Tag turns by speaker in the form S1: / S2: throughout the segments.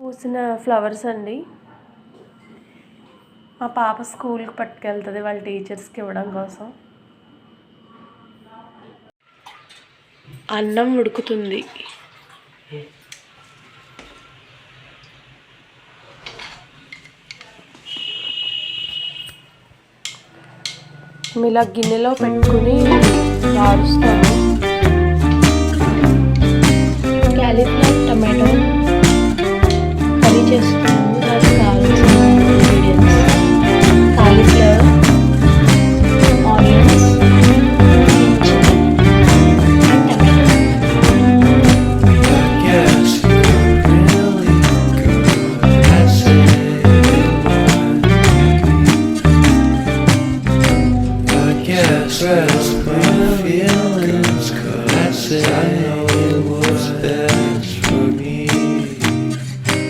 S1: పూసిన ఫ్లవర్స్ అండి. మా పాప స్కూల్కి పట్టుకెళ్తుంది వాళ్ళ టీచర్స్కి ఇవ్వడం కోసం. అన్నం ఉడుకుతుంది. ఇలా గిన్నెలో పెట్టుకుని వాడుస్తాము. క్యాలీఫ్లవర్ టమాటో కర్రీ చేస్తున్నాము. దానికి కావాల్సిన ingredients cauliflower, onions, and tomato.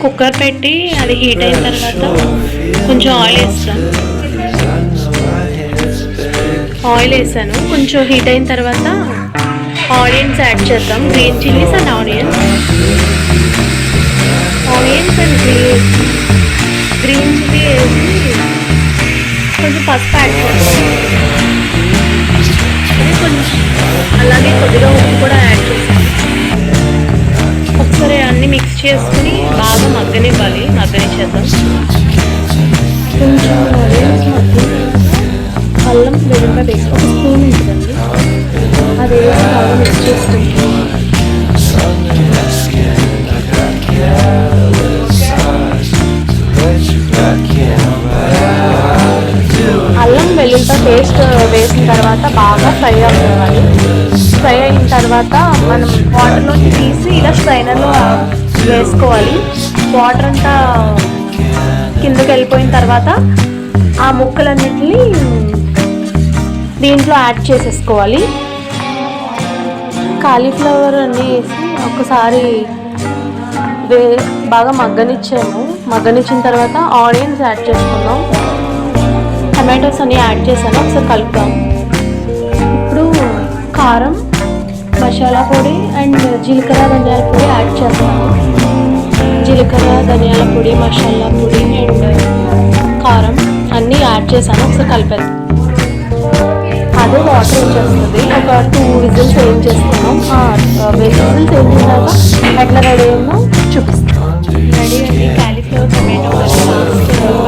S1: Cooker పెట్టి అది హీట్ అయిన తర్వాత కొంచెం ఆయిల్ వేసాను. కొంచెం హీట్ అయిన తర్వాత ఆనియన్స్ యాడ్ చేద్దాం. Green chillies and onions and green chilli వేసి కొంచెం పసుపు యాడ్ చేద్దాం. కొంచెం అలాగే కొద్దిగా ఉప్పు కూడా యాడ్ చేస్తాం. ఒకసారి అన్నీ మిక్స్ చేసుకుని బాగా మగ్గనిచ్చేద్దాం. కొంచెం అల్లం వెల్లుల్లి వేసి ఒక స్పూన్ ఉంటుందండి, అది వేసి బాగా మిక్స్ చేసుకుంటాం. అల్లం వెల్లుల్లితో పేస్ట్ వేసిన తర్వాత బాగా ఫ్రై అవ్వాలి. ఫ్రై అయిన తర్వాత మనం వాటర్లోకి తీసి ఇలా స్ట్రైనర్లో వేసుకోవాలి. వాటర్ అంతా కిందకి వెళ్ళిపోయిన తర్వాత ఆ ముక్కలన్నిటిని దీంట్లో యాడ్ చేసేసుకోవాలి. కాలీఫ్లవర్ అన్నీ వేసి ఒకసారి బాగా మగ్గనిచ్చిన తర్వాత ఆనియన్స్ యాడ్ చేసుకున్నాం. టమాటోస్ అన్నీ యాడ్ చేశాను. ఒకసారి కలుపుతాం. ఇప్పుడు కారం, మసాలా పొడి అండ్ జీలకర్ర ధనియాల పొడి యాడ్ చేస్తాను. జీలకర్ర ధనియాల పొడి, మసాలా పొడి అండ్ కారం అన్నీ యాడ్ చేశాను. ఒకసారి కలిపాను. అదే వాటర్ వచ్చేస్తుంది. ఒక 2 విజిల్స్ ఏం చేస్తున్నాం. విజిల్స్ ఏం చేశాక ఎట్లా రెడీ అయిందో చూపిస్తాం. రెడీ అండి. Cauliflower tomato curry.